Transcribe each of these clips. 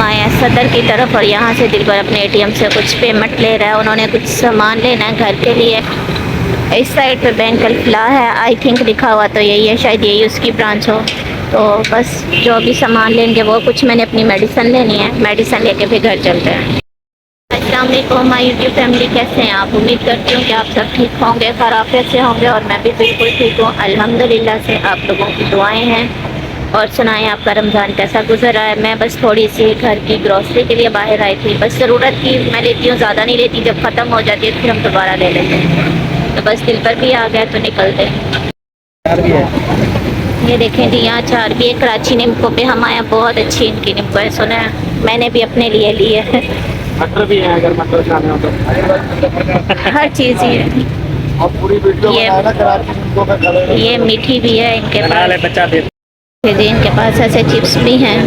आए हैं सदर की तरफ और यहाँ से दिलबर अपने एटीएम से कुछ पेमेंट ले रहा है। उन्होंने कुछ सामान लेना है घर के लिए। इस साइड पे बैंक अल-फलाह है, आई थिंक लिखा हुआ तो यही है, शायद यही उसकी ब्रांच हो। तो बस जो भी सामान लेंगे वो, कुछ मैंने अपनी मेडिसिन लेनी है, मेडिसिन लेके फिर घर चलते हैं। अस्सलाम वालेकुम माय यूट्यूब फैमिली, कैसे हैं आप? उम्मीद करती हूँ कि आप सब ठीक होंगे, खैरियत से होंगे और मैं भी बिल्कुल ठीक हूँ अल्हम्दुलिल्लाह से। आप लोगों की दुआएं हैं। और सुनाएं आपका रमज़ान कैसा गुजर रहा है? मैं बस थोड़ी सी घर की ग्रॉसरी के लिए बाहर आई थी, बस ज़रूरत की मैं लेती हूँ, ज़्यादा नहीं लेती, जब ख़त्म हो जाती है फिर हम दोबारा ले लेते हैं। तो बस दिल पर भी आ गया तो निकलते हैं। ये देखें जी, यहाँ चार भी है। कराची निम्को पे हम आए, बहुत अच्छी इनकी निम्को है, सुना है मैंने भी अपने लिए ली है। मटर भी है, अगर मटर खाने हो तो हर चीज़ ही है। और पूरी वीडियो बनाना कराची निम्को का कलर। ये मीठी भी है इनके पास, बच्चा दे जी इनके पास ऐसे चिप्स भी हैं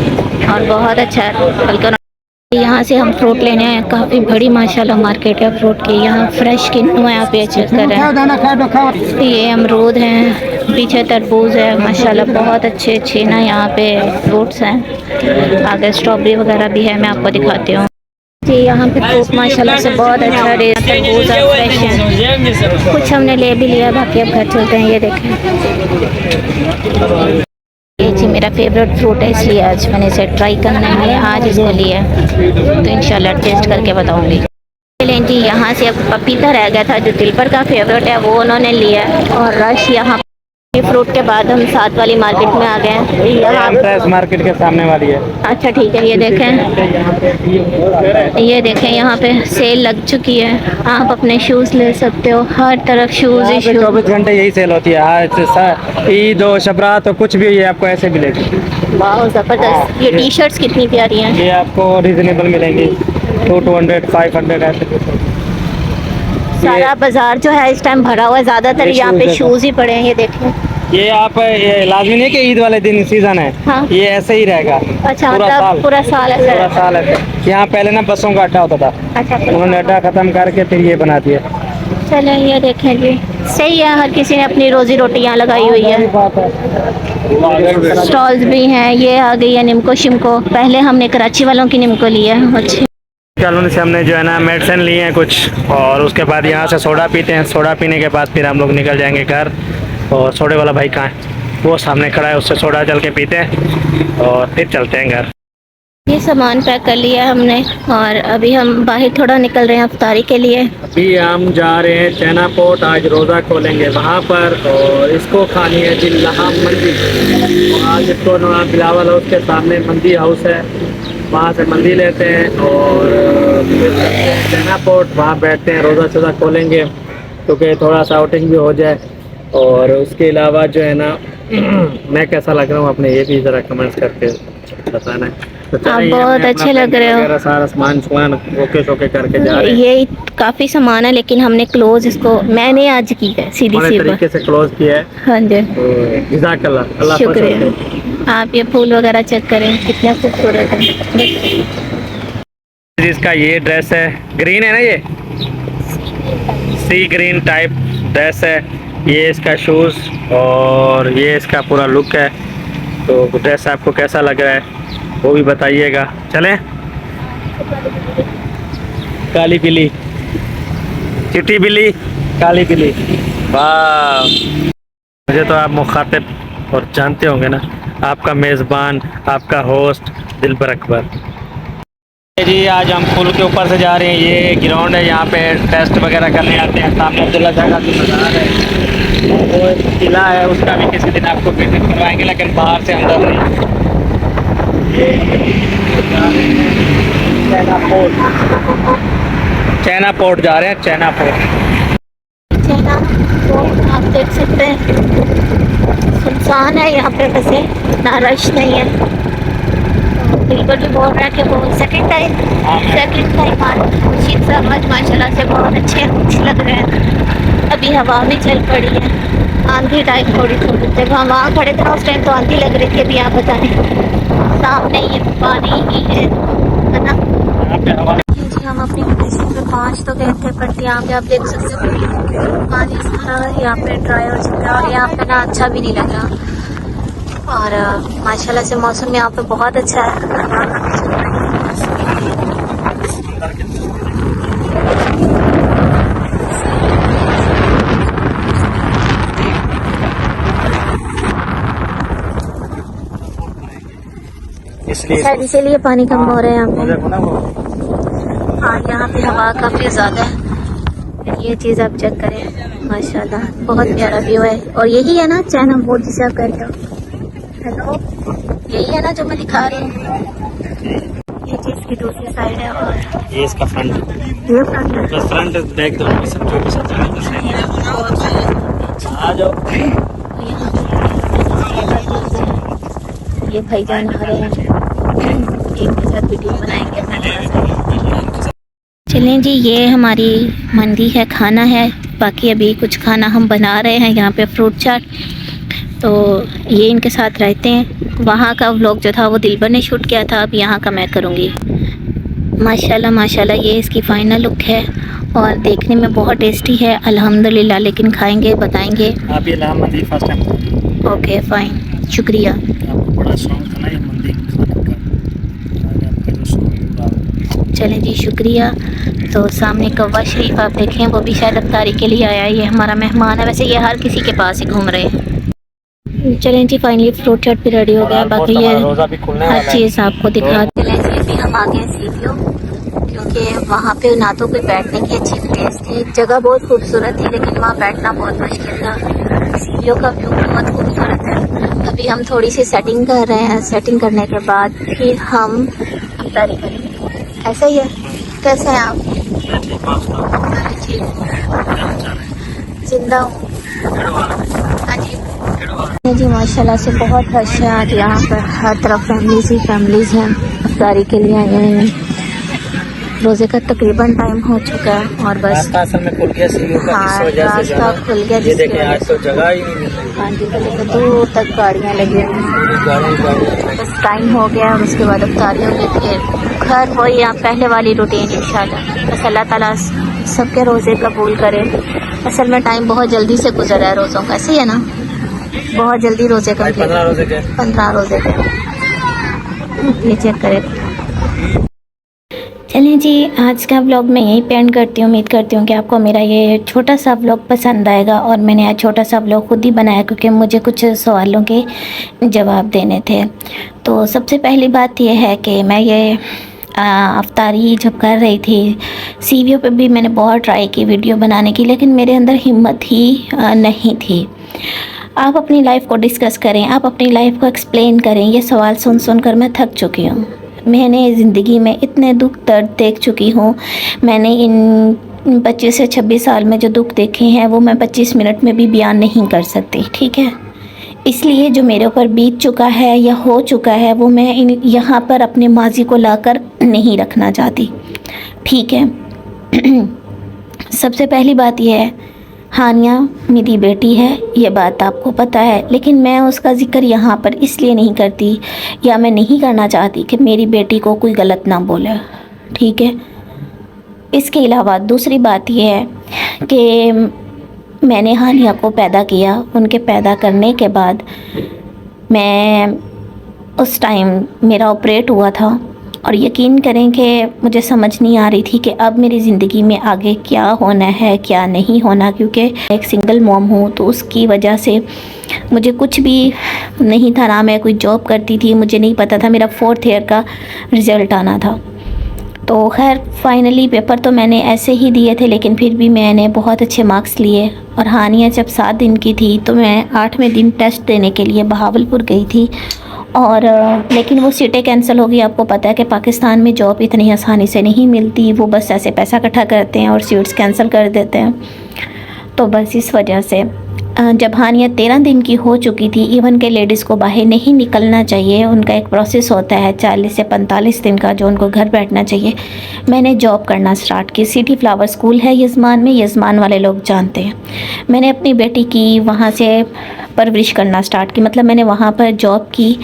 और बहुत अच्छा है। बल्कि यहाँ से हम फ्रूट लेने आए, काफ़ी बड़ी माशाल्लाह मार्केट है फ्रूट की। यहाँ फ्रेश किन्नू है, आप ये चेक करें। ये अमरूद हैं, पीछे तरबूज है, माशाल्लाह बहुत अच्छे अच्छे ना यहाँ पे फ्रूट्स हैं। आगे स्ट्रॉबेरी वगैरह भी है, मैं आपको दिखाती हूँ जी। यहाँ पे फ्रूट माशाल्लाह से बहुत अच्छा रेट, तरबूज है, फ्रेश है। कुछ हमने ले भी लिया, बाकी अब घर चलते हैं। ये देखें, ये जी मेरा फेवरेट फ्रूट है, इसलिए आज मैंने इसे ट्राई करना है, आज इसको लिया तो इंशाल्लाह टेस्ट करके बताऊंगी। लें जी, यहाँ से अब पपीता रह गया था जो दिलबर का फेवरेट है, वो उन्होंने लिया और रश यहाँ फ्रूट के बाद हम साथ वाली मार्केट में आ गए हैं। यहाँ मार्केट के सामने वाली है। अच्छा ठीक है, ये देखें यहाँ पे सेल लग चुकी है, आप अपने शूज़ ले सकते हो, हर तरफ शूज़ ही शूज़। 24 घंटे यही सेल होती है। ईद हो, शबरात तो कुछ भी, ये आपको ऐसे मिलेगी। वाह ज़बरदस्त। ये टी शर्ट्स कितनी प्यारी हैं, ये आपको रिजनेबल मिलेंगी, 200 500 ऐसे। सारा बाजार जो है इस टाइम भरा हुआ है, ज़्यादातर यहाँ पे शूज़ ही पड़े हैं। ये देखें, ये आप ये लाजमी नहीं कि ईद वाले दिन सीजन है। हाँ। ये ऐसे ही रहेगा अच्छा, पूरा मतलब साल, पूरा साल ऐसा पूरा साल ऐसे। यहाँ पहले ना बसों का अड्डा होता था, अच्छा उन्होंने अड्डा खत्म करके फिर ये बना दिया। चलें, ये देखें जी, सही है, हर किसी ने अपनी रोजी रोटी यहाँ लगाई हुई है। स्टॉल्स भी हैं। ये आ गई है निम्को शिमको, पहले हमने कराची वालों की निम्को ली है। अच्छी कॉलोनी से हमने जो है ना मेडिसिन लिए हैं कुछ, और उसके बाद यहाँ से सोडा पीते हैं। सोडा पीने के बाद फिर हम लोग निकल जाएंगे घर। और सोडे वाला भाई कहाँ है? वो सामने खड़ा है, उससे सोडा चल के पीते हैं और फिर चलते हैं घर। ये सामान पैक कर लिया है हमने और अभी हम बाहर थोड़ा निकल रहे हैं अफ्तारी के लिए। अभी हम जा रहे हैं चैना पोर्ट, आज रोज़ा खोलेंगे वहाँ पर, और इसको खानी है जी लहाम मंदी। तो आज इसको बिलावल हाउस के सामने मंदी हाउस है, वहाँ से मंदी लेते हैं और फिर चैना पोर्ट वहाँ बैठते हैं, रोज़ा शोज़ा खोलेंगे क्योंकि थोड़ा सा आउटिंग भी हो जाए। और उसके अलावा जो है ना मैं कैसा लग रहा हूँ अपने ये भी ज़रा कमेंट्स करके बताना। तो आप बहुत अच्छे लग रहे हो। सारा सामान ओके शोके करके जा रहे हैं। ये काफ़ी सामान है लेकिन हमने क्लोज इसको मैंने आज की है, सीधी सी तरीके से क्लोज किया है। हाँ जी, अल्लाह शुक्रिया। आप ये फूल वगैरह चेक करें, कितना खूबसूरत है। जिसका ये ड्रेस है, ग्रीन है ना, ये सी ग्रीन टाइप ड्रेस है। ये इसका शूज़ और ये इसका पूरा लुक है। तो ड्रेस आपको कैसा लग रहा है वो भी बताइएगा। चलें, काली बिल्ली, चिट्टी बिल्ली, काली बिल्ली, वाह। मुझे तो आप मुखातिब और जानते होंगे ना, आपका मेज़बान, आपका होस्ट दिलबर अकबर जी। आज हम पुल के ऊपर से जा रहे हैं। ये ग्राउंड है, यहाँ पे टेस्ट वगैरह करने आते हैं। सामने अब्दुल्ला जगह की मज़ार है, वो किला है, उसका भी किसी दिन आपको विजिट करवाएंगे, लेकिन बाहर से अंदर नहीं। चैना पोर्ट जा रहे हैं, चैना पोर्ट। चैना पोर्ट आप देख सकते हैं, सुनसान है यहाँ पे, वैसे ना रश नहीं है। बिल्कुल भी बोल रहा है कि वो सेकंड टाइम खुर्शीद साहब आज माशाल्लाह से बहुत अच्छे लग रहे हैं। अभी हवा भी चल पड़ी है, आंधी टाइप थोड़ी थोड़ी। जब हम वहाँ खड़े थे उस टाइम तो आंधी लग रही थी, अभी आप बताएं। सामने ये पानी ही है ना। जी हम अपनी लोकेशन पे पहुँच तो गए थे, बट यहाँ पे आप देख सकते हो पानी सारा यहाँ पे ड्राई हो चुका है और यहाँ पे ना अच्छा भी नहीं लग रहा। और माशाल्लाह से मौसम यहाँ पे बहुत अच्छा है। इसलिए शायद इसीलिए पानी कम हो रहा है यहाँ पे। देखो ना वो हाँ, यहाँ पे हवा काफ़ी ज़्यादा है। ये चीज़ आप चेक करें, माशाल्लाह बहुत प्यारा व्यू है। और यही है ना चाइना बोर्ड जिसे आप कहते हो? हेलो, यही है ना जो मैं दिखा रही हूँ? ये चीज़ की दूसरी साइड है और ये इसका फ्रंट, ये फ्रंट है। बस फ्रंट बैक दोनों भी सब जो भी सब आ जाओ। ये भाईजान आ रहे हैं, एक के साथ वीडियो बनाएंगे अपना थोड़ा सा। चलें जी, ये हमारी मंदी है, खाना है। बाकी अभी कुछ खाना हम बना रहे हैं यहाँ पे, फ्रूट चाट। तो ये इनके साथ रहते हैं। वहाँ का व्लॉग जो था वो दिलबर ने शूट किया था, अब यहाँ का मैं करूँगी। माशाल्लाह माशाल्लाह, ये इसकी फ़ाइनल लुक है और देखने में बहुत टेस्टी है अल्हम्दुलिल्लाह। लेकिन खाएंगे, बताएंगे। आप ये लाम मंदी फर्स्ट टाइम? ओके फाइन, शुक्रिया। आपको बड़ा शौक था ना ये मंदी खाने का, आगे आपका जो शौक पूरा। चलें जी, शुक्रिया। तो सामने कव्वा शरीफ आप देखें, वो भी शायद अफ्तारी के लिए आया है। ये हमारा मेहमान है, वैसे ये हर किसी के पास ही घूम रहे हैं। चलें जी, फाइनली फ्रूट चाट भी रेडी हो गया। बाकी ये रोज़ा भी खुलने हर वाला है। चीज़ आपको दिखा। चलें जी, अभी हम आ गए सीढ़ियों, क्योंकि वहाँ पे ना तो कोई बैठने की अच्छी प्लेस थी। जगह बहुत खूबसूरत थी लेकिन वहाँ बैठना बहुत मुश्किल था। सीढ़ियों का व्यू बहुत खूबसूरत है। अभी हम थोड़ी सी सेटिंग कर रहे हैं, सेटिंग करने के बाद फिर हम अफ्तारी करेंगे। ऐसा ही है? कैसे हैं आप? जी, जिंदा हूँ। हाँ जी, माशाल्लाह से बहुत रश है आज यहाँ पर। हर तरफ फैमिलीज ही फैमिलीज हैं, अफ्तारी के लिए आए हैं। रोज़े का तकरीबन टाइम हो चुका है और बस रास्ता असल में खुल गया सीढ़ियों का, हाँ, इस वजह से रास्ता खुल गया। ये देखें आज तो जगह ही नहीं मिल रही। हाँ जी, तो दूर तक गाड़ियाँ लगी हुई हैं। गाड़ी बस टाइम हो गया और उसके बाद अफ्तारी होगी, फिर घर वही आप पहले वाली रूटीन इंशाल्लाह। बस अल्लाह ताला सबके रोज़े कबूल करे। असल में टाइम बहुत जल्दी से गुजर रहा है रोज़ों का, ऐसे ही है ना? बहुत जल्दी रोज़े का 15 रोजे के 15 रोज़े के। ये चेक करें। चलें जी, आज का व्लॉग मैं यहीं पे एंड करती हूँ। उम्मीद करती हूँ कि आपको मेरा ये छोटा सा व्लॉग पसंद आएगा। और मैंने आज छोटा सा व्लॉग खुद ही बनाया क्योंकि मुझे कुछ सवालों के जवाब देने थे। तो सबसे पहली बात यह है कि मैं ये अफ्तारी जब कर रही थी, सीवीओ पे भी मैंने बहुत ट्राई की वीडियो बनाने की, लेकिन मेरे अंदर हिम्मत ही नहीं थी। आप अपनी लाइफ को डिस्कस करें, आप अपनी लाइफ को एक्सप्लेन करें। ये सवाल सुन सुन कर मैं थक चुकी हूँ। मैंने ज़िंदगी में इतने दुख दर्द देख चुकी हूँ। मैंने इन 25 से 26 साल में जो दुख देखे हैं वो मैं 25 मिनट में भी बयान नहीं कर सकती, ठीक है? इसलिए जो मेरे ऊपर बीत चुका है या हो चुका है वो मैं यहाँ पर अपने माजी को लाकर नहीं रखना चाहती, ठीक है? सबसे पहली बात यह है, हानिया मेरी बेटी है, ये बात आपको पता है, लेकिन मैं उसका ज़िक्र यहाँ पर इसलिए नहीं करती या मैं नहीं करना चाहती कि मेरी बेटी को कोई गलत ना बोले, ठीक है? इसके अलावा दूसरी बात यह है कि मैंने हानिया को पैदा किया। उनके पैदा करने के बाद मैं उस टाइम मेरा ऑपरेट हुआ था और यकीन करें कि मुझे समझ नहीं आ रही थी कि अब मेरी ज़िंदगी में आगे क्या होना है क्या नहीं होना, क्योंकि एक सिंगल मॉम हूँ। तो उसकी वजह से मुझे कुछ भी नहीं था, ना मैं कोई जॉब करती थी, मुझे नहीं पता था। मेरा 4th ईयर का रिज़ल्ट आना था। तो खैर फाइनली पेपर तो मैंने ऐसे ही दिए थे, लेकिन फिर भी मैंने बहुत अच्छे मार्क्स लिए। और हानिया जब 7 दिन की थी तो मैं 8वें दिन टेस्ट देने के लिए बहावलपुर गई थी और लेकिन वो सीटें कैंसिल हो गई। आपको पता है कि पाकिस्तान में जॉब इतनी आसानी से नहीं मिलती, वो बस ऐसे पैसा इकट्ठा करते हैं और सीट्स कैंसिल कर देते हैं। तो बस इस वजह से जब हानिया 13 दिन की हो चुकी थी, इवन के लेडीज़ को बाहर नहीं निकलना चाहिए, उनका एक प्रोसेस होता है 40 से 45 दिन का जो उनको घर बैठना चाहिए, मैंने जॉब करना स्टार्ट की। सिटी फ्लावर स्कूल है यज़मान में, यज़मान वाले लोग जानते हैं। मैंने अपनी बेटी की वहाँ से परवरिश करना स्टार्ट की, मतलब मैंने वहाँ पर जॉब की।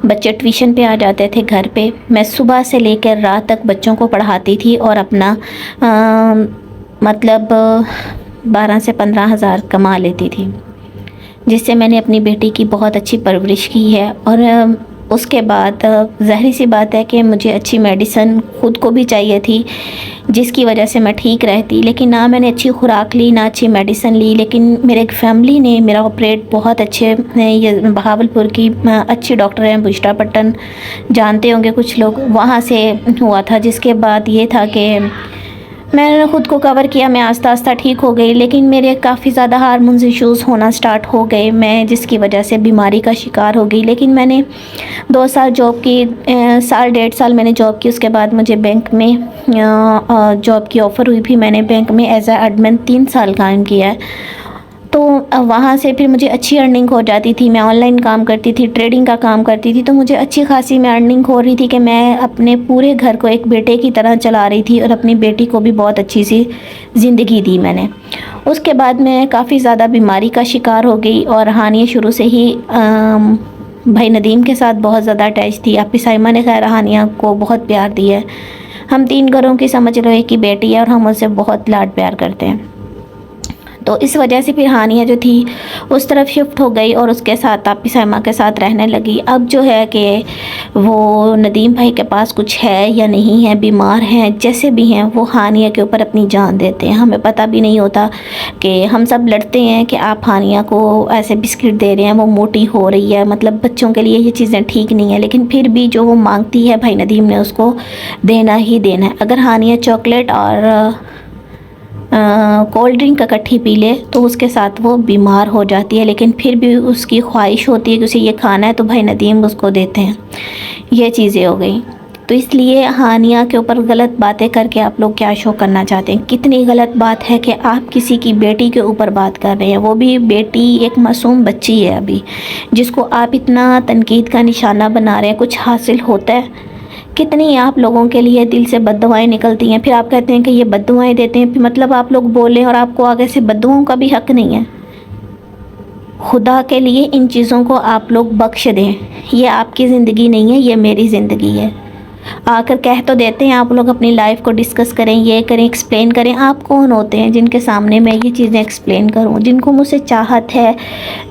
बच्चे ट्यूशन पे आ जाते थे घर पे, मैं सुबह से लेकर रात तक बच्चों को पढ़ाती थी और अपना मतलब 12 से 15 हज़ार कमा लेती थी, जिससे मैंने अपनी बेटी की बहुत अच्छी परवरिश की है। और उसके बाद ज़ाहिर सी बात है कि मुझे अच्छी मेडिसिन ख़ुद को भी चाहिए थी, जिसकी वजह से मैं ठीक रहती, लेकिन ना मैंने अच्छी खुराक ली ना अच्छी मेडिसिन ली। लेकिन मेरे फैमिली ने मेरा ऑपरेट बहुत अच्छे, ये बहावलपुर की अच्छी डॉक्टर हैं बुशरा पट्टन, जानते होंगे कुछ लोग, वहाँ से हुआ था। जिसके बाद ये था कि मैंने ख़ुद को कवर किया, मैं आस्ता आस्ता ठीक हो गई। लेकिन मेरे काफ़ी ज़्यादा हार्मोन्स इश्यूज़ होना स्टार्ट हो गए, मैं जिसकी वजह से बीमारी का शिकार हो गई। लेकिन मैंने 2 साल जॉब की, साल 1.5 साल मैंने जॉब की। उसके बाद मुझे बैंक में जॉब की ऑफ़र हुई, भी मैंने बैंक में एज आ एडमिन 3 साल काम किया है। तो वहाँ से फिर मुझे अच्छी अर्निंग हो जाती थी। मैं ऑनलाइन काम करती थी, ट्रेडिंग का काम करती थी, तो मुझे अच्छी खासी में अर्निंग हो रही थी कि मैं अपने पूरे घर को एक बेटे की तरह चला रही थी और अपनी बेटी को भी बहुत अच्छी सी ज़िंदगी दी मैंने। उसके बाद मैं काफ़ी ज़्यादा बीमारी का शिकार हो गई और हानिया शुरू से ही भाई नदीम के साथ बहुत ज़्यादा अटैच थी। आपी साइमा ने खैर हानिया को बहुत प्यार दिया है। हम 3 घरों की समझ लो एक की बेटी है और हम उससे बहुत लाड प्यार करते हैं। तो इस वजह से फिर हानिया जो थी उस तरफ शिफ्ट हो गई और उसके साथ आपी साइमा के साथ रहने लगी। अब जो है कि वो नदीम भाई के पास कुछ है या नहीं है, बीमार हैं, जैसे भी हैं, वो हानिया के ऊपर अपनी जान देते हैं। हमें पता भी नहीं होता कि हम सब लड़ते हैं कि आप हानिया को ऐसे बिस्किट दे रहे हैं, वो मोटी हो रही है, मतलब बच्चों के लिए ये चीज़ें ठीक नहीं है। लेकिन फिर भी जो वो मांगती है भाई नदीम ने उसको देना ही देना है। अगर हानिया चॉकलेट और कोल्ड ड्रिंक इकट्ठी पी ले तो उसके साथ वो बीमार हो जाती है, लेकिन फिर भी उसकी ख्वाहिश होती है कि उसे ये खाना है, तो भाई नदीम उसको देते हैं। ये चीज़ें हो गई। तो इसलिए हानिया के ऊपर गलत बातें करके आप लोग क्या शो करना चाहते हैं? कितनी गलत बात है कि आप किसी की बेटी के ऊपर बात कर रहे हैं, वो भी बेटी एक मासूम बच्ची है अभी, जिसको आप इतना तनकीद का निशाना बना रहे हैं। कुछ हासिल होता है? कितनी आप लोगों के लिए दिल से बद्दुआएं निकलती हैं, फिर आप कहते हैं कि ये बद्दुआएं देते हैं। फिर मतलब आप लोग बोलें और आपको आगे से बद्दुआओं का भी हक़ नहीं है। खुदा के लिए इन चीज़ों को आप लोग बख्श दें। ये आपकी ज़िंदगी नहीं है, ये मेरी ज़िंदगी है। आकर कह तो देते हैं आप लोग अपनी लाइफ को डिस्कस करें, ये करें, एक्सप्लेन करें। आप कौन होते हैं जिनके सामने मैं ये चीज़ें एक्सप्लेन करूं? जिनको मुझसे चाहत है,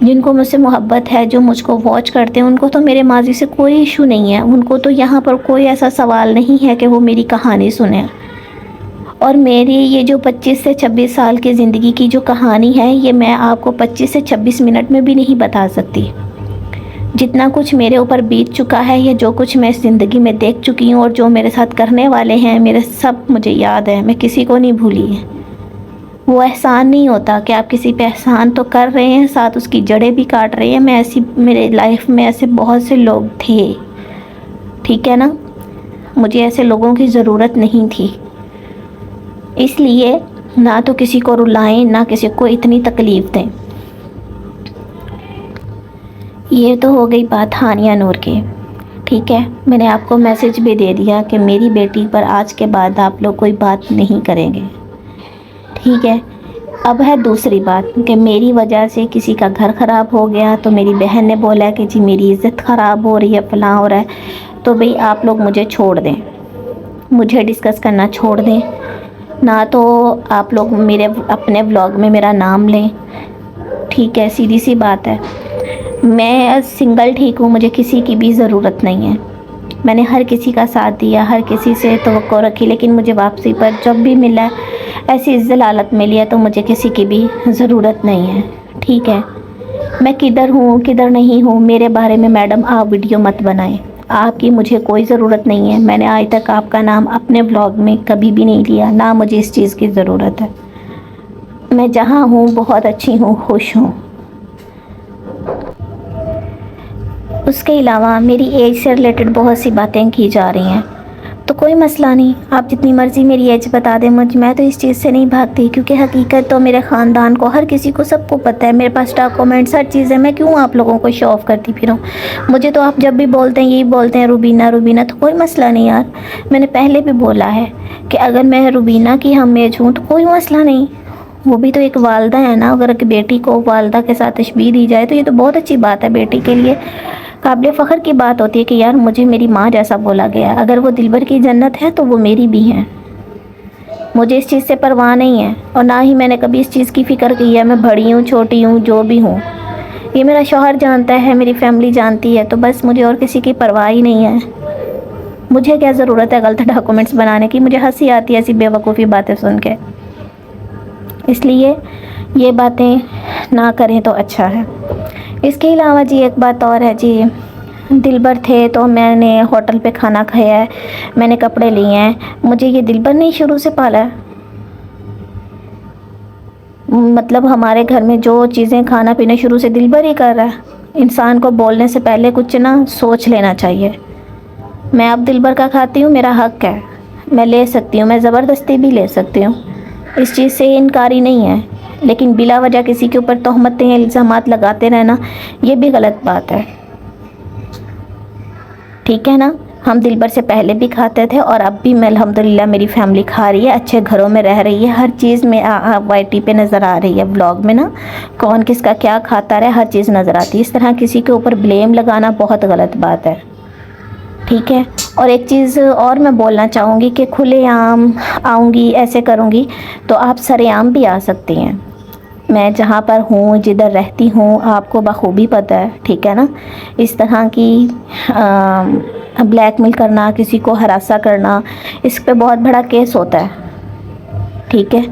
जिनको मुझसे मोहब्बत है, जो मुझको वॉच करते हैं, उनको तो मेरे माजी से कोई इशू नहीं है। उनको तो यहाँ पर कोई ऐसा सवाल नहीं है कि वो मेरी कहानी सुने। और मेरी ये जो 25 से 26 साल की ज़िंदगी की जो कहानी है, ये मैं आपको 25 से 26 मिनट में भी नहीं बता सकती। जितना कुछ मेरे ऊपर बीत चुका है, या जो कुछ मैं इस ज़िंदगी में देख चुकी हूँ और जो मेरे साथ करने वाले हैं, मेरे सब मुझे याद है। मैं किसी को नहीं भूली है। वो एहसान नहीं होता कि आप किसी पे एहसान तो कर रहे हैं, साथ उसकी जड़ें भी काट रहे हैं। मैं ऐसी, मेरे लाइफ में ऐसे बहुत से लोग थे, ठीक है ना? मुझे ऐसे लोगों की ज़रूरत नहीं थी। इसलिए ना तो किसी को रुलाएं, ना किसी को इतनी तकलीफ़ दें। ये तो हो गई बात हानिया नूर की, ठीक है। मैंने आपको मैसेज भी दे दिया कि मेरी बेटी पर आज के बाद आप लोग कोई बात नहीं करेंगे, ठीक है। अब है दूसरी बात कि मेरी वजह से किसी का घर ख़राब हो गया, तो मेरी बहन ने बोला कि जी मेरी इज़्ज़त ख़राब हो रही है, फलां हो रहा है। तो भाई आप लोग मुझे छोड़ दें, मुझे डिस्कस करना छोड़ दें। ना तो आप लोग मेरे अपने व्लॉग में मेरा नाम लें, ठीक है। सीधी सी बात है, मैं सिंगल ठीक हूँ, मुझे किसी की भी ज़रूरत नहीं है। मैंने हर किसी का साथ दिया, हर किसी से तवक्को रखी, लेकिन मुझे वापसी पर जब भी मिला, ऐसी इज़्ज़त हालत मिली है, तो मुझे किसी की भी ज़रूरत नहीं है, ठीक है। मैं किधर हूँ किधर नहीं हूँ, मेरे बारे में मैडम आप वीडियो मत बनाएं। आपकी मुझे कोई ज़रूरत नहीं है। मैंने आज तक आपका नाम अपने ब्लॉग में कभी भी नहीं लिया, ना मुझे इस चीज़ की ज़रूरत है। मैं जहाँ हूँ बहुत अच्छी हूँ, खुश हूँ। उसके अलावा मेरी एज से रिलेटेड बहुत सी बातें की जा रही हैं, तो कोई मसला नहीं, आप जितनी मर्ज़ी मेरी एज बता दें मुझ, मैं तो इस चीज़ से नहीं भागती, क्योंकि हकीकत तो मेरे ख़ानदान को, हर किसी को, सबको पता है। मेरे पास डॉक्यूमेंट्स, हर चीज़ें, मैं क्यों आप लोगों को शो ऑफ़ करती फिरूँ? मुझे तो आप जब भी बोलते हैं यही बोलते हैं, रुबीना रुबीना, तो कोई मसला नहीं यार। मैंने पहले भी बोला है कि अगर मैं रुबीना की हम एज हूँ तो कोई मसला नहीं, वो भी तो एक वालदा है ना। अगर बेटी को वालदा के साथ तशबीह दी जाए तो ये तो बहुत अच्छी बात है, बेटी के लिए काबिल फ़ख्र की बात होती है कि यार मुझे मेरी माँ जैसा बोला गया। अगर वो दिलबर की जन्नत है तो वो मेरी भी है। मुझे इस चीज़ से परवाह नहीं है, और ना ही मैंने कभी इस चीज़ की फ़िक्र की है मैं बड़ी हूँ छोटी हूँ जो भी हूँ। ये मेरा शौहर जानता है, मेरी फैमिली जानती है, तो बस मुझे और किसी की परवाह ही नहीं है। मुझे क्या ज़रूरत है गलत डॉक्यूमेंट्स बनाने की। मुझे हंसी आती है ऐसी बेवकूफ़ी बातें सुन के, इसलिए ये बातें ना करें तो अच्छा है। इसके अलावा जी एक बात और है जी, दिलबर थे तो मैंने होटल पे खाना खाया है, मैंने कपड़े लिए हैं। मुझे ये दिलबर नहीं शुरू से पाला है। मतलब हमारे घर में जो चीज़ें खाना पीना शुरू से दिलबर ही कर रहा है। इंसान को बोलने से पहले कुछ ना सोच लेना चाहिए। मैं अब दिलबर का खाती हूँ, मेरा हक़ है, मैं ले सकती हूँ, मैं ज़बरदस्ती भी ले सकती हूँ, इस चीज़ से इनकारी नहीं है। लेकिन बिला वजह किसी के ऊपर तोहमतें इल्ज़ामात लगाते रहना, ये भी गलत बात है। ठीक है ना। हम दिलबर से पहले भी खाते थे और अब भी मैं अल्हम्दुलिल्लाह मेरी फैमिली खा रही है, अच्छे घरों में रह रही है। हर चीज़ में YT पे नज़र आ रही है, व्लॉग में ना कौन किसका क्या खाता रहे, हर चीज़ नज़र आती है। इस तरह किसी के ऊपर ब्लेम लगाना बहुत गलत बात है। ठीक है। और एक चीज़ और मैं बोलना चाहूँगी कि खुलेआम आऊँगी, ऐसे करूँगी तो आप सरेआम भी आ सकती हैं। मैं जहाँ पर हूँ, जिधर रहती हूँ, आपको बखूबी पता है। ठीक है ना। इस तरह की ब्लैकमेल करना, किसी को हरासा करना, इस पे बहुत बड़ा केस होता है। ठीक है।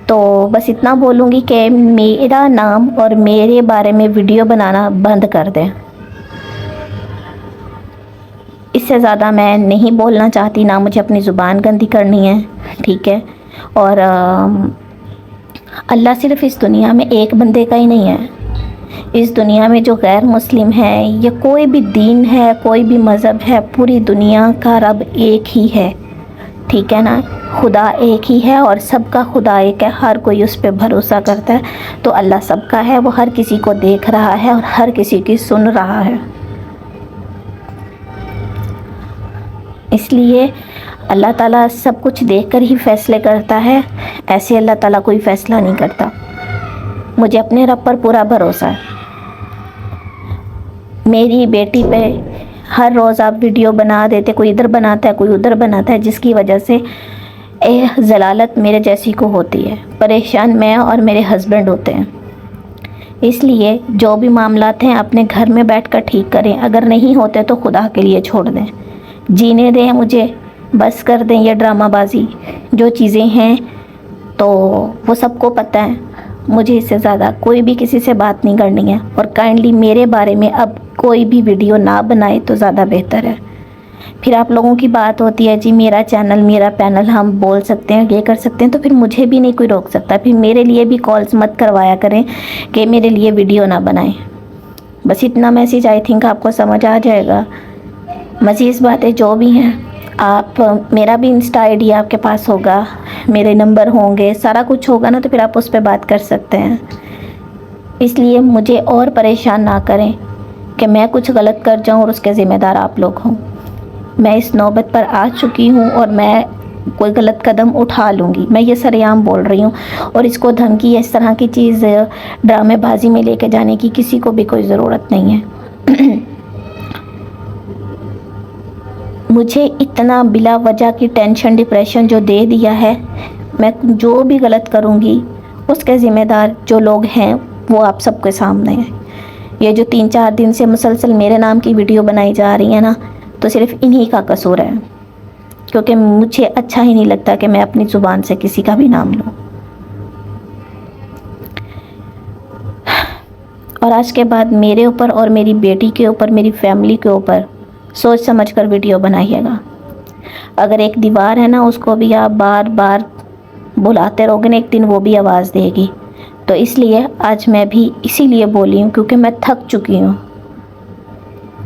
तो बस इतना बोलूँगी कि मेरा नाम और मेरे बारे में वीडियो बनाना बंद कर दें। इससे ज़्यादा मैं नहीं बोलना चाहती, ना मुझे अपनी ज़ुबान गंदी करनी है। ठीक है। और अल्लाह सिर्फ़ इस दुनिया में एक बंदे का ही नहीं है। इस दुनिया में जो गैर मुस्लिम है या कोई भी दीन है, कोई भी मज़हब है, पूरी दुनिया का रब एक ही है। ठीक है ना। खुदा एक ही है और सबका खुदा एक है। हर कोई उस पर भरोसा करता है। तो अल्लाह सबका है, वो हर किसी को देख रहा है और हर किसी की सुन रहा है। इसलिए अल्लाह ताला सब कुछ देखकर ही फ़ैसले करता है, ऐसे अल्लाह ताला कोई फ़ैसला नहीं करता। मुझे अपने रब पर पूरा भरोसा है। मेरी बेटी पे हर रोज़ आप वीडियो बना देते, कोई इधर बनाता है, कोई उधर बनाता है, जिसकी वजह से ज़लालत मेरे जैसी को होती है। परेशान मैं और मेरे हस्बैंड होते हैं। इसलिए जो भी मामलात हैं अपने घर में बैठकर ठीक करें। अगर नहीं होते तो खुदा के लिए छोड़ दें, जीने दें मुझे, बस कर दें ये ड्रामाबाजी। जो चीज़ें हैं तो वो सबको पता है। मुझे इससे ज़्यादा कोई भी किसी से बात नहीं करनी है। और काइंडली मेरे बारे में अब कोई भी वीडियो ना बनाए तो ज़्यादा बेहतर है। फिर आप लोगों की बात होती है जी मेरा चैनल, मेरा पैनल, हम बोल सकते हैं, ये कर सकते हैं, तो फिर मुझे भी नहीं कोई रोक सकता। फिर मेरे लिए भी कॉल्स मत करवाया करें कि मेरे लिए वीडियो ना बनाएं। बस इतना मैसेज आई थिंक आपको समझ आ जाएगा। मज़ीद बातें जो भी हैं, आप मेरा भी इंस्टा ID आपके पास होगा, मेरे नंबर होंगे, सारा कुछ होगा ना, तो फिर आप उस पर बात कर सकते हैं। इसलिए मुझे और परेशान ना करें कि मैं कुछ गलत कर जाऊं और उसके ज़िम्मेदार आप लोग हों। मैं इस नौबत पर आ चुकी हूं और मैं कोई गलत कदम उठा लूँगी। मैं ये सरेआम बोल रही हूँ। और इसको धमकी इस तरह की चीज़ ड्रामेबाजी में लेके जाने की किसी को भी कोई ज़रूरत नहीं है। मुझे इतना बिला वजह की टेंशन, डिप्रेशन जो दे दिया है, मैं जो भी गलत करूँगी उसके ज़िम्मेदार जो लोग हैं वो आप सबके सामने हैं। ये जो 3-4 दिन से मुसलसल मेरे नाम की वीडियो बनाई जा रही है ना, तो सिर्फ इन्हीं का कसूर है, क्योंकि मुझे अच्छा ही नहीं लगता कि मैं अपनी ज़ुबान से किसी का भी नाम लूँ। और आज के बाद मेरे ऊपर और मेरी बेटी के ऊपर, मेरी फैमिली के ऊपर सोच समझ कर वीडियो बनाइएगा। अगर एक दीवार है ना, उसको भी आप बार बार बुलाते रहोगे ना, एक दिन वो भी आवाज़ देगी। तो इसलिए आज मैं भी इसीलिए बोली हूँ, क्योंकि मैं थक चुकी हूँ।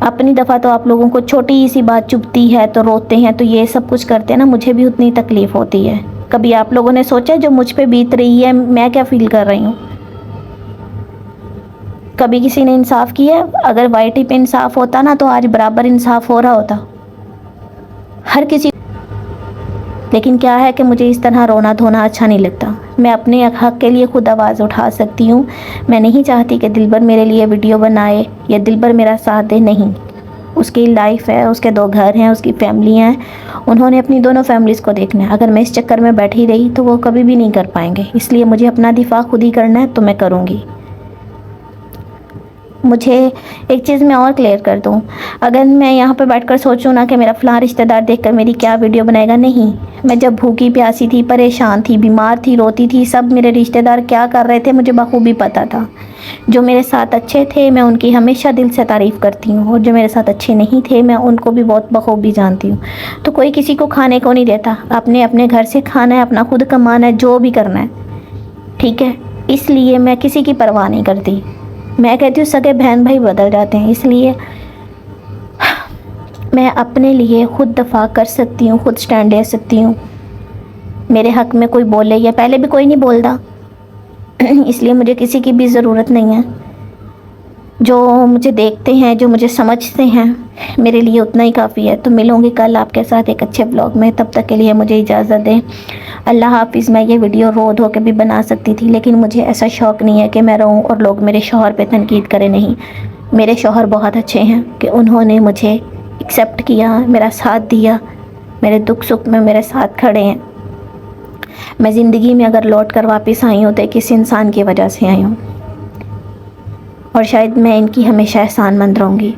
अपनी दफ़ा तो आप लोगों को छोटी सी बात चुभती है तो रोते हैं, तो ये सब कुछ करते हैं ना, मुझे भी उतनी तकलीफ़ होती है। कभी आप लोगों ने सोचा जो मुझ पे बीत रही है मैं क्या फ़ील कर रही हूँ? कभी किसी ने इंसाफ किया? अगर YT पे इंसाफ होता ना तो आज बराबर इंसाफ हो रहा होता हर किसी। लेकिन क्या है कि मुझे इस तरह रोना धोना अच्छा नहीं लगता। मैं अपने हक़ के लिए खुद आवाज़ उठा सकती हूँ। मैं नहीं चाहती कि दिलबर मेरे लिए वीडियो बनाए या दिलबर मेरा साथ दे, नहीं। उसकी लाइफ है, उसके 2 घर हैं, उसकी फैमिली हैं, उन्होंने अपनी दोनों फैमिलीज़ को देखना है। अगर मैं इस चक्कर में बैठी रही तो वो कभी भी नहीं कर पाएंगे। इसलिए मुझे अपना दिफा खुद ही करना है, तो मैं करूँगी। मुझे एक चीज़ मैं और क्लियर कर दूं, अगर मैं यहाँ पर बैठकर सोचूं ना कि मेरा फ़लाँ रिश्तेदार देखकर मेरी क्या वीडियो बनाएगा, नहीं। मैं जब भूखी प्यासी थी, परेशान थी, बीमार थी, रोती थी, सब मेरे रिश्तेदार क्या कर रहे थे मुझे बखूबी पता था। जो मेरे साथ अच्छे थे मैं उनकी हमेशा दिल से तारीफ़ करती हूँ, और जो मेरे साथ अच्छे नहीं थे मैं उनको भी बहुत बखूबी जानती हूँ। तो कोई किसी को खाने को नहीं देता, अपने अपने घर से खाना है, अपना खुद कमाना है, जो भी करना है, ठीक है। इसलिए मैं किसी की परवाह नहीं करती। मैं कहती हूँ सगे बहन भाई बदल जाते हैं, इसलिए मैं अपने लिए खुद दफ़ा कर सकती हूँ, खुद स्टैंड ले सकती हूँ। मेरे हक़ में कोई बोले, या पहले भी कोई नहीं बोलता, इसलिए मुझे किसी की भी ज़रूरत नहीं है। जो मुझे देखते हैं, जो मुझे समझते हैं, मेरे लिए उतना ही काफ़ी है। तो मिलूँगी कल आपके साथ एक अच्छे ब्लॉग में, तब तक के लिए मुझे इजाज़त दें। अल्लाह हाफिज़। मैं ये वीडियो रो धो के भी बना सकती थी, लेकिन मुझे ऐसा शौक़ नहीं है कि मैं रोऊँ और लोग मेरे शौहर पे तनकीद करें। नहीं, मेरे शौहर बहुत अच्छे हैं कि उन्होंने मुझे एक्सेप्ट किया, मेरा साथ दिया, मेरे दुख सुख में मेरे साथ खड़े हैं। मैं ज़िंदगी में अगर लौट कर वापस आई हूँ तो किसी इंसान की वजह से आई हूँ, और शायद मैं इनकी हमेशा एहसानमंद रहूँगी।